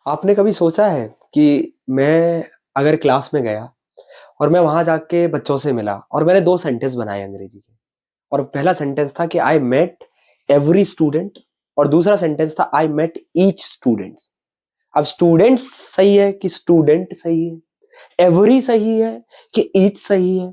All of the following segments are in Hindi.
आपने कभी सोचा है कि मैं अगर क्लास में गया और मैं वहां जाके बच्चों से मिला और मैंने दो सेंटेंस बनाए अंग्रेजी के। और पहला सेंटेंस था कि आई मेट एवरी स्टूडेंट और दूसरा सेंटेंस था आई मेट ईच स्टूडेंट्स। अब स्टूडेंट्स सही है कि स्टूडेंट सही है, एवरी सही है कि ईच सही है?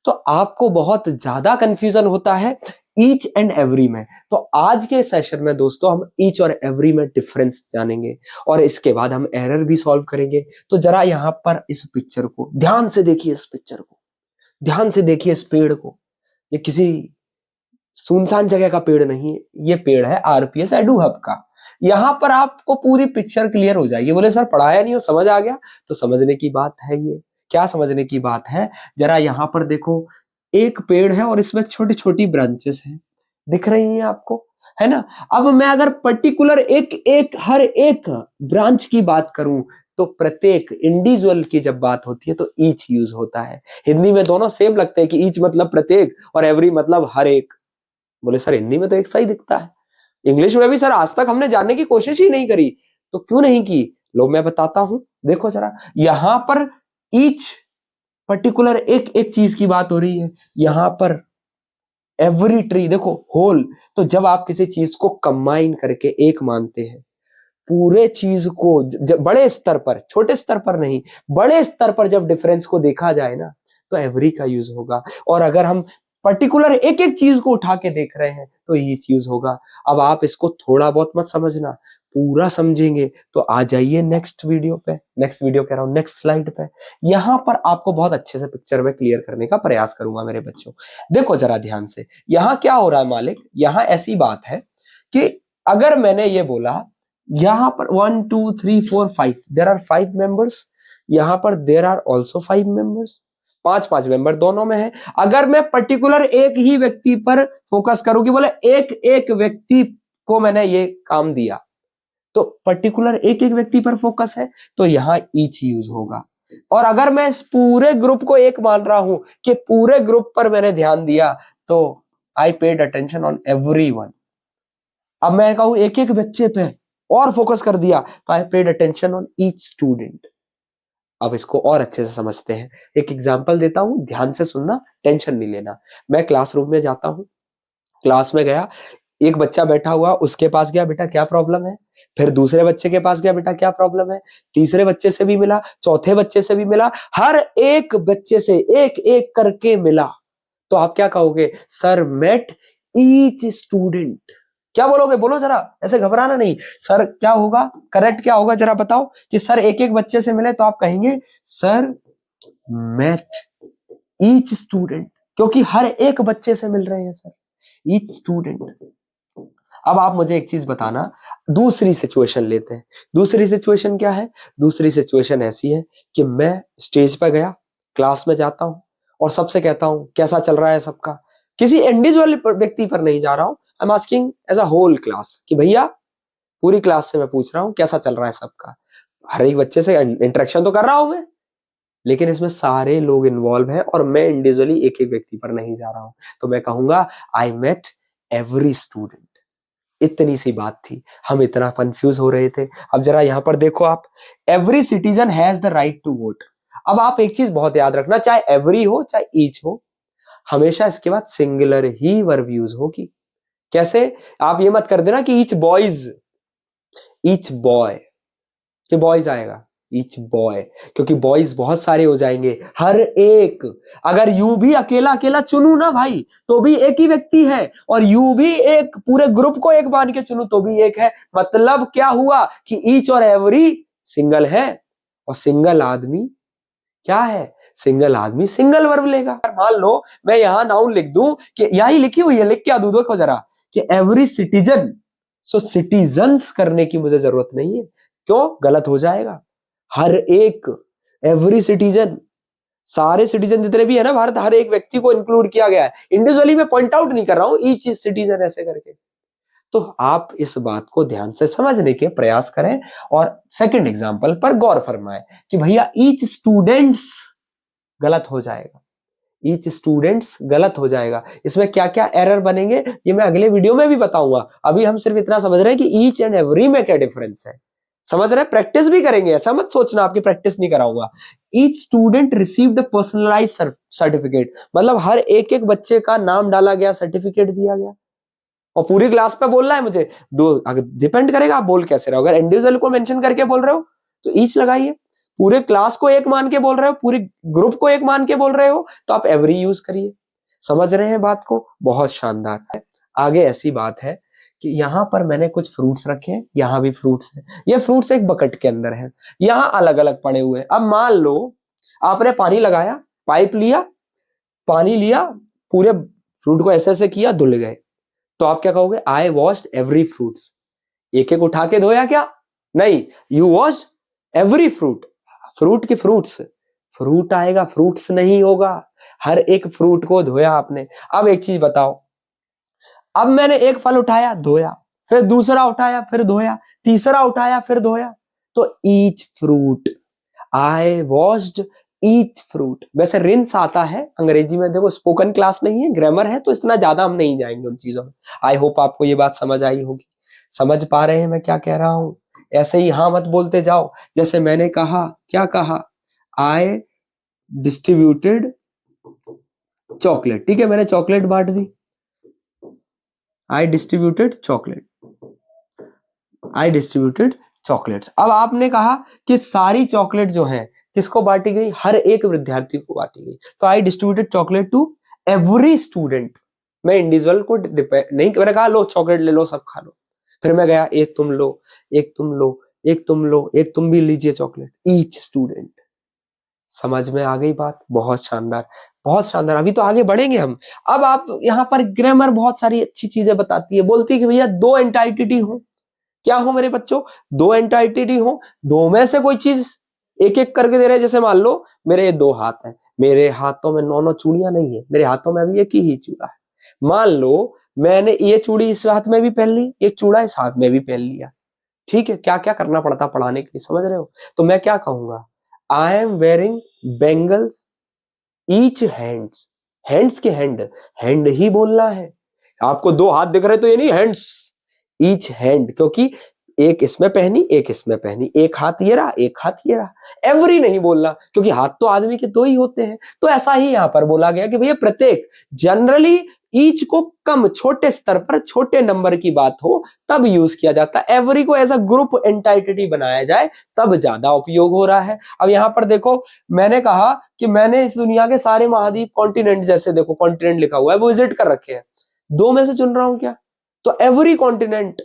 तो आपको बहुत ज्यादा कंफ्यूजन होता है ईच एंड एवरी में। तो आज के सेशन में दोस्तों हम ईच और एवरी में डिफरेंस जानेंगे और इसके बाद हम एरर भी सॉल्व करेंगे। तो जरा यहां पर इस पिक्चर को ध्यान से देखिए, इस पिक्चर को ध्यान से देखिए, इस पेड़ को। ये किसी सुनसान जगह का पेड़ नहीं है, ये पेड़ है आरपीएस एडू हब का। यहां पर आपको पूरी पिक्चर क्लियर हो जाएगी। बोले सर पढ़ाया नहीं हो, समझ आ गया? तो समझने की बात है ये। क्या समझने की बात है? जरा यहां पर देखो, एक पेड़ है और इसमें छोटी छोटी ब्रांचेस हैं, दिख रही हैं आपको, है ना? अब मैं अगर पर्टिकुलर एक एक हर एक ब्रांच की बात करूं तो प्रत्येक इंडिविजुअल की जब बात होती है तो ईच यूज होता है। हिंदी में दोनों सेम लगते हैं कि ईच मतलब प्रत्येक और एवरी मतलब हर एक। बोले सर हिंदी में तो एक सा ही दिखता है, इंग्लिश में भी सर आज तक हमने जानने की कोशिश ही नहीं करी। तो क्यों नहीं की? लो मैं बताता हूं। देखो जरा, यहां पर ईच पर्टिकुलर एक एक चीज की बात हो रही है, यहां पर एवरी ट्री देखो होल। तो जब आप किसी चीज को कंबाइन करके एक मानते हैं, पूरे चीज को जब बड़े स्तर पर, छोटे स्तर पर नहीं, बड़े स्तर पर जब डिफरेंस को देखा जाए ना, तो एवरी का यूज होगा। और अगर हम पर्टिकुलर एक एक चीज को उठा के देख रहे हैं तो ये चीज होगा। अब आप इसको थोड़ा बहुत मत समझना, पूरा समझेंगे तो आ जाइए नेक्स्ट वीडियो पे, नेक्स्ट वीडियो कह रहा हूं, नेक्स्ट स्लाइड पे। यहां पर आपको बहुत अच्छे से पिक्चर में क्लियर करने का प्रयास करूंगा मेरे बच्चों। देखो जरा ध्यान से, यहां क्या हो रहा है मालिक? यहां ऐसी बात है कि अगर मैंने ये बोला यहां पर 1 2 3 4 5 देर आर 5 मेंबर्स, यहां पर देर आर ऑल्सो 5 मेंबर्स, पांच पांच मेंबर दोनों में है। अगर मैं पर्टिकुलर एक ही व्यक्ति पर फोकस करूं कि बोले एक एक व्यक्ति को मैंने ये काम दिया, तो पर्टिकुलर एक एक व्यक्ति पर फोकस है तो यहां ईच यूज होगा। और अगर मैं इस पूरे ग्रुप को एक मान रहा हूं कि पूरे ग्रुप पर मैंने ध्यान दिया, तो I paid attention on everyone. अब मैं कहूं एक एक बच्चे पे और फोकस कर दिया तो I paid attention on each student. अब इसको और अच्छे से समझते हैं, एक एग्जांपल देता हूं, ध्यान से सुनना, टेंशन नहीं लेना। मैं क्लासरूम में जाता हूं, क्लास में गया, एक बच्चा बैठा हुआ, उसके पास गया, बेटा क्या प्रॉब्लम है? फिर दूसरे बच्चे के पास गया, बेटा क्या प्रॉब्लम है? तीसरे बच्चे से भी मिला, चौथे बच्चे से भी मिला, हर एक बच्चे से एक एक करके मिला। तो आप क्या कहोगे? Sir met each student. क्या बोलोगे? बोलो जरा, ऐसे घबराना नहीं। सर क्या होगा, करेक्ट क्या होगा जरा बताओ? कि सर एक एक बच्चे से मिले तो आप कहेंगे सर मेट ईच स्टूडेंट, क्योंकि हर एक बच्चे से मिल रहे हैं सर, ईच स्टूडेंट। अब आप मुझे एक चीज बताना, दूसरी सिचुएशन लेते हैं। दूसरी सिचुएशन क्या है? दूसरी सिचुएशन ऐसी है कि मैं स्टेज पर गया, क्लास में जाता हूं और सबसे कहता हूं कैसा चल रहा है सबका। किसी इंडिविजुअल व्यक्ति पर नहीं जा रहा हूं, I am asking as a whole class कि भैया पूरी क्लास से मैं पूछ रहा हूं कैसा चल रहा है सबका। हर एक बच्चे से इंटरेक्शन तो कर रहा हूं मैं, लेकिन इसमें सारे लोग इन्वॉल्व हैं और मैं इंडिविजुअली एक एक व्यक्ति पर नहीं जा रहा हूं। तो मैं कहूंगा आई मेट एवरी स्टूडेंट। इतनी सी बात थी, हम इतना कंफ्यूज हो रहे थे। अब जरा यहां पर देखो आप, every citizen has the right to vote. अब आप एक चीज बहुत याद रखना, चाहे एवरी हो चाहे ईच हो, हमेशा इसके बाद सिंगुलर ही वर्ब यूज होगी। कैसे? आप ये मत कर देना कि ईच बॉयज, ईच बॉय, कि बॉयज आएगा, ईच बॉय, क्योंकि बॉयज बहुत सारे हो जाएंगे। हर एक, अगर यू भी अकेला अकेला चुनू ना भाई तो भी एक ही व्यक्ति है, और यू भी एक पूरे ग्रुप को एक मान के चुनू तो भी एक है। मतलब क्या हुआ कि ईच और एवरी सिंगल है, और सिंगल आदमी क्या है? सिंगल आदमी सिंगल वर्ब लेगा। मान लो मैं यहां नाउन लिख दूं, कि यही लिखी हुई है, लिख क्या दूं देखो जरा, कि एवरी सिटीजन। सो सिटीजन्स करने की मुझे जरूरत नहीं है, क्यों? गलत हो जाएगा। हर एक, एवरी सिटीजन, सारे सिटीजन जितने भी है ना भारत, हर एक व्यक्ति को इंक्लूड किया गया है। इंडिविजुअली मैं पॉइंट आउट नहीं कर रहा हूं, ईच सिटीजन ऐसे करके। तो आप इस बात को ध्यान से समझने के प्रयास करें और सेकंड एग्जांपल पर गौर फरमाएं कि भैया ईच स्टूडेंट्स गलत हो जाएगा, ईच स्टूडेंट्स गलत हो जाएगा। इसमें क्या क्या एरर बनेंगे ये मैं अगले वीडियो में भी बताऊंगा। अभी हम सिर्फ इतना समझ रहे हैं कि ईच एंड एवरी में क्या डिफरेंस है। समझ रहे? प्रैक्टिस भी करेंगे, ऐसा मत सोचना आपकी प्रैक्टिस नहीं कराऊंगा। Each student received personalise certificate, मतलब हर एक एक बच्चे का नाम डाला गया, सर्टिफिकेट दिया गया। और पूरी क्लास पे बोल रहा है मुझे, दो अगर डिपेंड करेगा आप बोल कैसे रहे हो। अगर इंडिविजुअल को मेंशन करके बोल रहे हो तो ईच लगाइए, पूरे क्लास को एक मान के बोल रहे हो, पूरी ग्रुप को एक मान के बोल रहे हो तो आप एवरी यूज करिए। समझ रहे हैं बात को? बहुत शानदार है। आगे ऐसी बात है कि यहां पर मैंने कुछ फ्रूट्स रखे हैं, यहां भी फ्रूट्स है, ये फ्रूट्स एक बकेट के अंदर है, यहां अलग अलग पड़े हुए हैं। अब मान लो आपने पानी लगाया, पाइप लिया, पानी लिया, पूरे फ्रूट को ऐसे ऐसे किया, धुल गए, तो आप क्या कहोगे? आई वॉश्ड एवरी फ्रूट्स। एक एक उठा के धोया क्या? नहीं, you wash every fruit. Fruit की फ्रूट्स, फ्रूट आएगा, फ्रूट्स नहीं होगा। हर एक फ्रूट को धोया आपने। अब एक चीज बताओ, अब मैंने एक फल उठाया, धोया, फिर दूसरा उठाया, फिर धोया, तीसरा उठाया, फिर धोया, तो ईच फ्रूट, आई वॉश्ड ईच फ्रूट। वैसे रिंस आता है अंग्रेजी में, देखो स्पोकन क्लास नहीं है, ग्रामर है, तो इतना ज्यादा हम नहीं जाएंगे उन चीजों में। आई होप आपको ये बात समझ आई होगी। समझ पा रहे हैं मैं क्या कह रहा हूं? ऐसे ही हाँ मत बोलते जाओ। जैसे मैंने कहा, क्या कहा? आई डिस्ट्रीब्यूटेड चॉकलेट, ठीक है, मैंने चॉकलेट बांट दी, आई डिस्ट्रीब्यूटेड चॉकलेट, आई डिस्ट्रीब्यूटेड चॉकलेट्स। अब आपने कहा कि सारी चॉकलेट जो है किसको बांटी गई? हर एक विद्यार्थी को बांटी गई, तो I distributed chocolate to every student. मैं इंडिविजुअल को डिपेंड नहीं, मैंने कहा लो चॉकलेट ले लो, सब खा लो, फिर मैं गया, एक तुम लो, एक तुम लो, एक तुम लो, एक तुम भी लीजिए चॉकलेट, ईच स्टूडेंट। समझ में आ गई बात? बहुत शानदार, बहुत शानदार। अभी तो आगे बढ़ेंगे हम। अब आप यहाँ पर ग्रामर बहुत सारी अच्छी चीजें बताती है, बोलती है कि भैया दो एंटाइटी हो, क्या हो मेरे बच्चों? दो एंटाइटी हो, दो में से कोई चीज एक एक करके दे रहे हैं। जैसे मान लो मेरे दो हाथ हैं, मेरे हाथों में नौ नौ चूड़ियां नहीं है, मेरे हाथों में अभी एक ही चूड़ा है। मान लो मैंने ये चूड़ी इस हाथ में भी पहन ली, एक चूड़ा इस हाथ में भी पहन लिया, ठीक है, क्या क्या करना पड़ता पढ़ाने के लिए, समझ रहे हो? तो मैं क्या कहूंगा? I am wearing bangles each hands. Hands के हैंड, हैंड ही बोलना है। आपको दो हाथ दिख रहे तो ये नहीं हैंड्स, ईच हैंड, क्योंकि एक इसमें पहनी, एक इसमें पहनी, एक हाथ ये रहा, एक हाथ ये रहा। एवरी नहीं बोलना, क्योंकि हाथ तो आदमी के दो ही होते हैं। तो ऐसा ही यहां पर बोला गया कि भैया प्रत्येक, जनरली ईच को कम, छोटे स्तर पर, छोटे नंबर की बात हो तब यूज किया जाता है। एवरी को एज अ ग्रुप एंटाइटी बनाया जाए तब ज्यादा उपयोग हो रहा है। अब यहां पर देखो, मैंने कहा कि मैंने इस दुनिया के सारे महाद्वीप, कॉन्टिनेंट, जैसे देखो कॉन्टिनेंट लिखा हुआ है, वो विजिट कर रखे हैं, दो में से चुन रहा हूं क्या? तो एवरी कॉन्टिनेंट,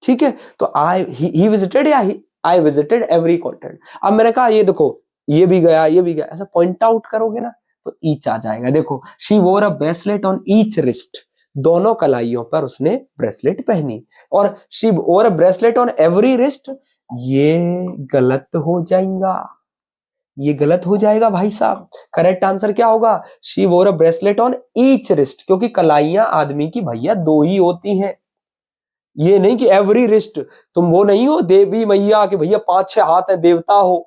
ठीक है, तो आई ही विजिटेड या आई विजिटेड एवरी कॉन्टिनेंट। अब मैंने कहा ये देखो, ये भी गया, ये भी गया, ऐसा पॉइंट आउट करोगे ना तो ईच आ जाएगा। देखो, शी वोर अ ब्रेसलेट ऑन ईच रिस्ट, दोनों कलाइयों पर उसने ब्रेसलेट पहनी, और शी वोर अ ब्रेसलेट ऑन एवरी रिस्ट, ये गलत हो जाएगा, ये गलत हो जाएगा भाई साहब। करेक्ट आंसर क्या होगा? शी वोर अ ब्रेसलेट ऑन ईच रिस्ट, क्योंकि कलाइयां आदमी की भैया दो ही होती हैं। ये नहीं कि एवरी रिस्ट, तुम वो नहीं हो देवी मैया कि भैया 5-6 हाथ है, देवता हो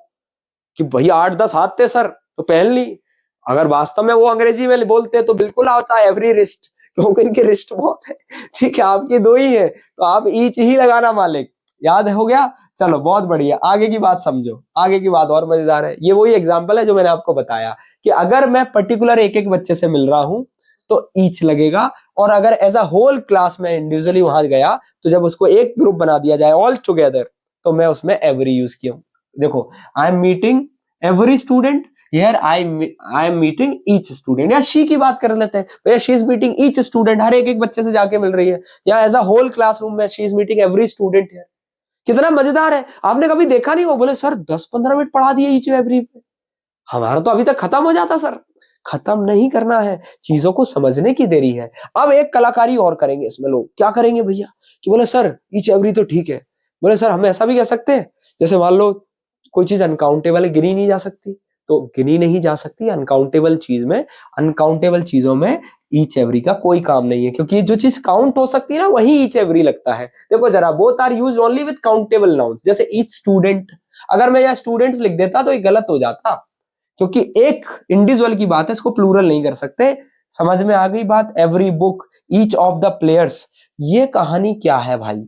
कि भैया 8-10 हाथ थे सर तो पहन ली। अगर वास्तव में वो अंग्रेजी में बोलते तो बिल्कुल आता है एवरी रिस्ट, क्योंकि इनके रिस्ट बहुत है, ठीक है, आपकी दो ही है, तो आप ईच ही लगाना मालिक। याद हो गया? चलो बहुत बढ़िया, आगे की बात समझो, आगे की बात और मजेदार है। ये वही एग्जाम्पल है जो मैंने आपको बताया कि अगर मैं पर्टिकुलर एक एक बच्चे से मिल रहा हूं तो ईच लगेगा, और अगर एज अ होल क्लास में इंडिविजुअली वहां गया तो जब उसको एक ग्रुप बना दिया जाए ऑल टुगेदर, तो मैं उसमें एवरी यूज किया। देखो, I am meeting every student, here I am meeting each student. या शी की बात कर लेते हैं, भैया she is meeting each student, हर एक एक बच्चे से जाके मिल रही है, या एज अ होल क्लासरूम में she is meeting every student here. कितना मजेदार है, आपने कभी देखा नहीं हो? बोले सर 10-15 मिनट पढ़ा दिए ईच एवरी पे, हमारा तो अभी तक खत्म हो जाता सर। खत्म नहीं करना है, चीजों को समझने की देरी है। अब एक कलाकारी और करेंगे इसमें, लोग क्या करेंगे भैया कि बोले सर ईच एवरी तो ठीक है, बोले सर हम ऐसा भी कह सकते हैं, जैसे मान लो कोई चीज अनकाउंटेबल है, गिनी नहीं जा सकती, तो गिनी नहीं जा सकती अनकाउंटेबल चीज में, अनकाउंटेबल चीजों में ईच एवरी का कोई काम नहीं है, क्योंकि जो चीज काउंट हो सकती है ना वही ईच एवरी लगता है। देखो जरा, both are used only with countable nouns, जैसे ईच स्टूडेंट, अगर मैं यहाँ स्टूडेंट्स लिख देता तो ये गलत हो जाता, क्योंकि एक इंडिविजुअल की बात है, इसको प्लूरल नहीं कर सकते। समझ में आ गई बात? Every book, each of the players, ये कहानी क्या है भाई?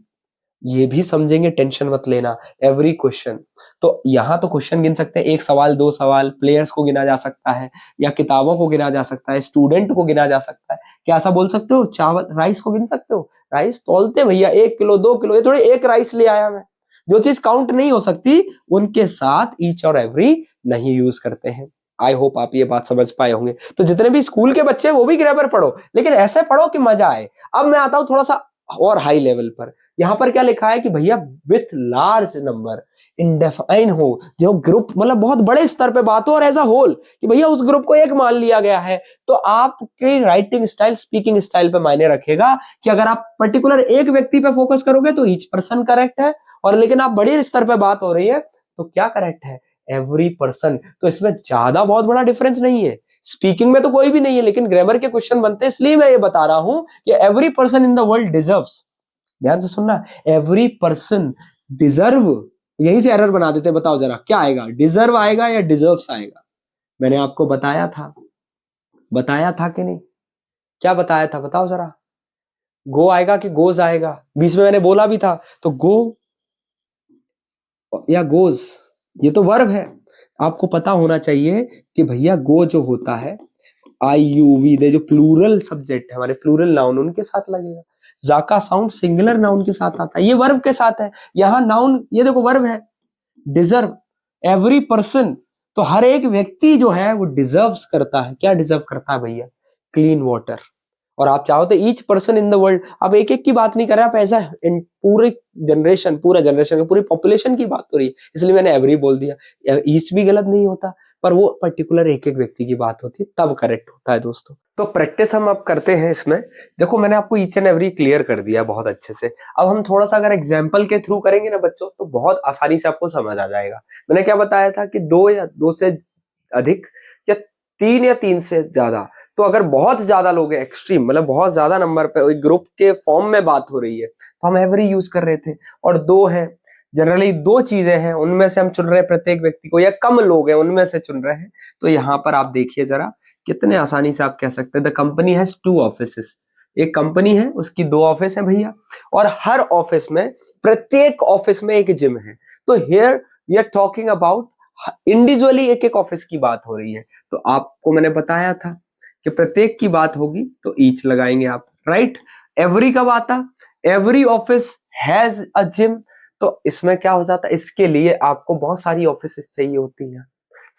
ये भी समझेंगे, टेंशन मत लेना। एवरी क्वेश्चन, तो यहाँ तो क्वेश्चन गिन सकते हैं, एक सवाल, दो सवाल, प्लेयर्स को गिना जा सकता है या किताबों को गिना जा सकता है, स्टूडेंट को गिना जा सकता है। क्या ऐसा बोल सकते हो? चावल, राइस को गिन सकते हो? राइस तौलते भैया, 1 किलो 2 किलो, ये थोड़ी एक राइस ले आया मैं। जो चीज काउंट नहीं हो सकती उनके साथ ईच और एवरी नहीं यूज करते हैं। आई होप आप ये बात समझ पाए होंगे। तो जितने भी स्कूल के बच्चे वो भी ग्रामर पढ़ो, लेकिन ऐसे पढ़ो कि मजा आए। अब मैं आता हूं थोड़ा सा और हाई लेवल पर। यहां पर क्या लिखा है कि भैया विथ लार्ज नंबर, इंडेफाइन हो, जो ग्रुप मतलब बहुत बड़े स्तर पे बात हो, और एज अ होल कि भैया उस ग्रुप को एक मान लिया गया है। तो आपके राइटिंग स्टाइल, स्पीकिंग स्टाइल पे मायने रखेगा कि अगर आप पर्टिकुलर एक व्यक्ति पे फोकस करोगे तो ईच पर्सन करेक्ट है, और लेकिन आप बड़े स्तर पे बात हो रही है तो क्या करेक्ट है? Every person. तो इसमें ज्यादा बहुत बड़ा डिफरेंस नहीं है। स्पीकिंग में तो कोई भी नहीं है, लेकिन ग्रामर के क्वेश्चन बनते हैं, इसलिए मैं ये बता रहा हूं कि every person in the world deserves. ध्यान से सुनना, एवरी पर्सन डिजर्व। यहीं से एरर बना देते हैं। बताओ जरा क्या आएगा, डिजर्व आएगा या डिजर्व्स आएगा? मैंने आपको बताया था, बताया था कि नहीं? क्या बताया था बताओ जरा। गो आएगा कि गोज आएगा? बीच में मैंने बोला भी था। तो गो या गोज, ये तो वर्ब है। आपको पता होना चाहिए कि भैया गो जो होता है, आई यू वी दे, जो प्लूरल सब्जेक्ट है हमारे, प्लूरल नाउन, उनके साथ लगेगा। जा का साउंड सिंगुलर नाउन के साथ आता है, ये वर्ब के साथ है। यहां नाउन, ये देखो वर्ब है, डिजर्व, एवरी पर्सन। तो हर एक व्यक्ति जो है वो डिजर्व्स करता है। क्या डिजर्व करता है भैया? Clean water. और आप चाहो तो each person in the world, अब एक एक की बात नहीं कर रहा, आप ऐसा पूरे जनरेशन, पूरा जनरेशन, पूरी पॉपुलेशन की बात हो रही है, इसलिए मैंने एवरी बोल दिया। ईच भी गलत नहीं होता, पर वो पर्टिकुलर एक एक व्यक्ति की बात होती है तब करेक्ट होता है दोस्तों। तो प्रैक्टिस हम अब करते हैं इसमें। देखो मैंने आपको ईच एंड एवरी क्लियर कर दिया बहुत अच्छे से। अब हम थोड़ा सा अगर एग्जाम्पल के थ्रू करेंगे ना बच्चों, तो बहुत आसानी से आपको समझ आ जाएगा। मैंने क्या बताया था कि 2 या 2 से अधिक, या 3 या 3 से ज्यादा। तो अगर बहुत ज्यादा लोग हैं, एक्सट्रीम मतलब बहुत ज्यादा नंबर पे एक ग्रुप के फॉर्म में बात हो रही है, तो हम एवरी यूज कर रहे थे। और 2 है, जनरली 2 चीजें हैं, उनमें से हम चुन रहे हैं प्रत्येक व्यक्ति को, या कम लोग हैं उनमें से चुन रहे हैं। तो यहां पर आप देखिए जरा, कितने आसानी से आप कह सकते हैं द कंपनी हैज 2 ऑफिसेस। एक कंपनी है, उसकी 2 ऑफिस है भैया, और हर ऑफिस में, प्रत्येक ऑफिस में एक जिम है। तो here we are talking about individually एक एक ऑफिस की बात हो रही है। तो आपको मैंने बताया था कि प्रत्येक की बात होगी तो ईच लगाएंगे आप, राइट। एवरी कब आता? Every office has a gym. तो इसमें क्या हो जाता है, इसके लिए आपको बहुत सारी ऑफिस चाहिए होती हैं।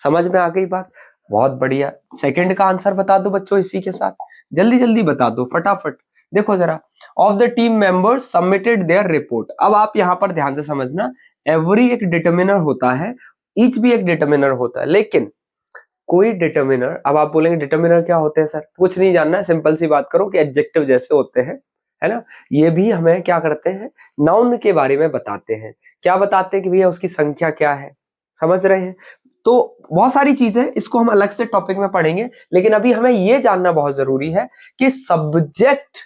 समझ में आ गई बात? बहुत बढ़िया। सेकंड का आंसर बता दो बच्चों इसी के साथ, जल्दी जल्दी बता दो फटाफट। देखो जरा, of the team members submitted there report. अब आप यहां पर ध्यान से समझना, एवरी एक डिटर्मिनर होता है, ईच भी एक डिटर्मिनर होता है, लेकिन कोई डिटर्मिनर, अब आप बोलेंगे डिटर्मिनर क्या होते हैं सर? कुछ नहीं जानना है, सिंपल सी बात करो कि एडजेक्टिव जैसे होते हैं, है ना। ये भी हमें क्या करते हैं, नाउन के बारे में बताते हैं। क्या बताते हैं कि भैया उसकी संख्या क्या है, समझ रहे हैं। तो बहुत सारी चीजें, इसको हम अलग से टॉपिक में पढ़ेंगे, लेकिन अभी हमें यह जानना बहुत जरूरी है कि सब्जेक्ट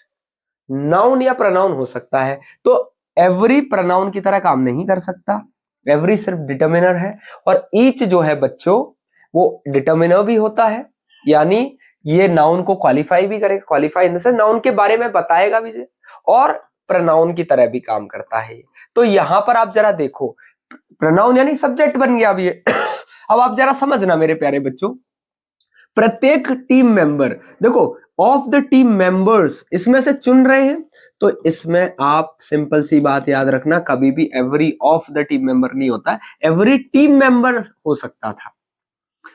नाउन या प्रनाउन हो सकता है। तो एवरी प्रनाउन की तरह काम नहीं कर सकता, एवरी सिर्फ डिटर्मिनर है। और ईच जो है बच्चों, वो डिटर्मिनर भी होता है, यानी ये नाउन को क्वालिफाई भी करेगा, qualify in the sense noun के बारे में बताएगा भी, और प्रनाउन की तरह भी काम करता है। तो यहां पर आप जरा देखो, प्रनाउन यानी सब्जेक्ट बन गया अभी ये। अब आप जरा समझना मेरे प्यारे बच्चों, प्रत्येक टीम मेंबर, देखो ऑफ द टीम मेंबर्स इसमें से चुन रहे हैं, तो इसमें आप सिंपल सी बात याद रखना, कभी भी every of the team member नहीं होता है, एवरी टीम मेंबर हो सकता था।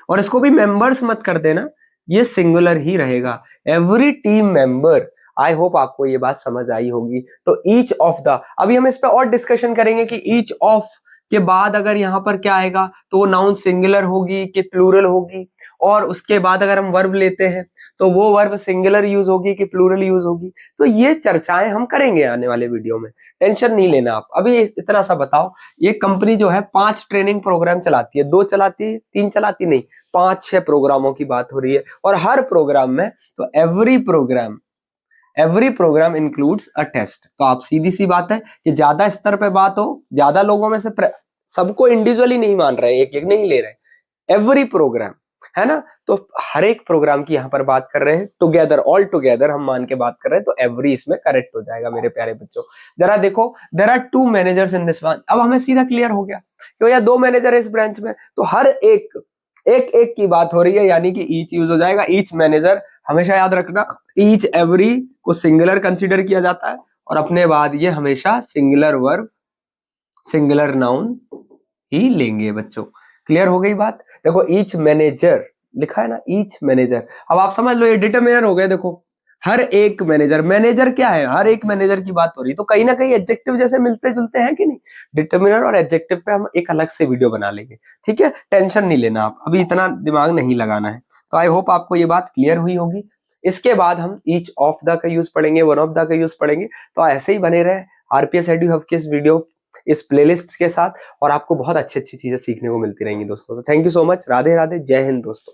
और इसको भी मेंबर्स मत कर देना, ये सिंगुलर ही रहेगा, every team member. I hope आपको ये बात समझ आई होगी। तो ईच ऑफ द, अभी हम इस पे और डिस्कशन करेंगे कि ईच ऑफ के बाद अगर यहां पर क्या आएगा, तो वो नाउन सिंगुलर होगी कि प्लूरल होगी। और उसके बाद अगर हम वर्ब लेते हैं तो वो वर्ब सिंगुलर यूज होगी कि प्लूरल यूज होगी। तो ये चर्चाएं हम करेंगे आने वाले वीडियो में, टेंशन नहीं लेना आप। अभी इतना सा बताओ, ये कंपनी जो है 5 ट्रेनिंग प्रोग्राम चलाती है, 2 चलाती है, 3 चलाती नहीं, 5-6 प्रोग्रामों की बात हो रही है। और हर प्रोग्राम में, तो every programme includes a test. तो आप सीधी सी बात है कि ज्यादा स्तर पे बात हो, ज्यादा लोगों में से सबको इंडिविजुअली नहीं मान रहे, एक एक नहीं ले रहे, एवरी प्रोग्राम है ना। तो हर एक प्रोग्राम की यहाँ पर बात कर रहे हैं, टुगेदर, ऑल टुगेदर हम मान के बात कर रहे हैं, तो एवरी इसमें करेक्ट हो जाएगा मेरे प्यारे बच्चों। जरा देखो, there are 2 managers in this one. अब हमें सीधा क्लियर हो गया कि यार 2 मैनेजर है इस ब्रांच में, तो हर एक एक एक की बात हो रही है, यानी कि ईच यूज हो जाएगा। ईच मैनेजर, हमेशा याद रखना, ईच एवरी को सिंगुलर कंसीडर किया जाता है, और अपने बाद ये हमेशा सिंगुलर वर्ब, सिंगुलर नाउन ही लेंगे बच्चों। क्लियर हो गई बात। देखो ईच मैनेजर लिखा है ना, ईच मैनेजर। अब आप समझ लो ये डिटरमिनर हो गए। देखो हर एक मैनेजर, मैनेजर क्या है, हर एक मैनेजर की बात हो रही, तो कहीं ना कहीं एडजेक्टिव जैसे मिलते जुलते हैं कि नहीं। डिटरमिनर और एडजेक्टिव पे हम एक अलग से वीडियो बना लेंगे, ठीक है। टेंशन नहीं लेना आप, अभी इतना दिमाग नहीं लगाना है। तो आई होप आपको ये बात क्लियर हुई होगी। इसके बाद हम ईच ऑफ द का यूज पढ़ेंगे, वन ऑफ द का यूज पढ़ेंगे। तो ऐसे ही बने रहे आरपीएस एडू हब के इस वीडियो, इस प्लेलिस्ट के साथ, और आपको बहुत अच्छी अच्छी चीजें सीखने को मिलती रहेंगी दोस्तों। तो thank you so much. Radhe Radhe, जय हिंद दोस्तों।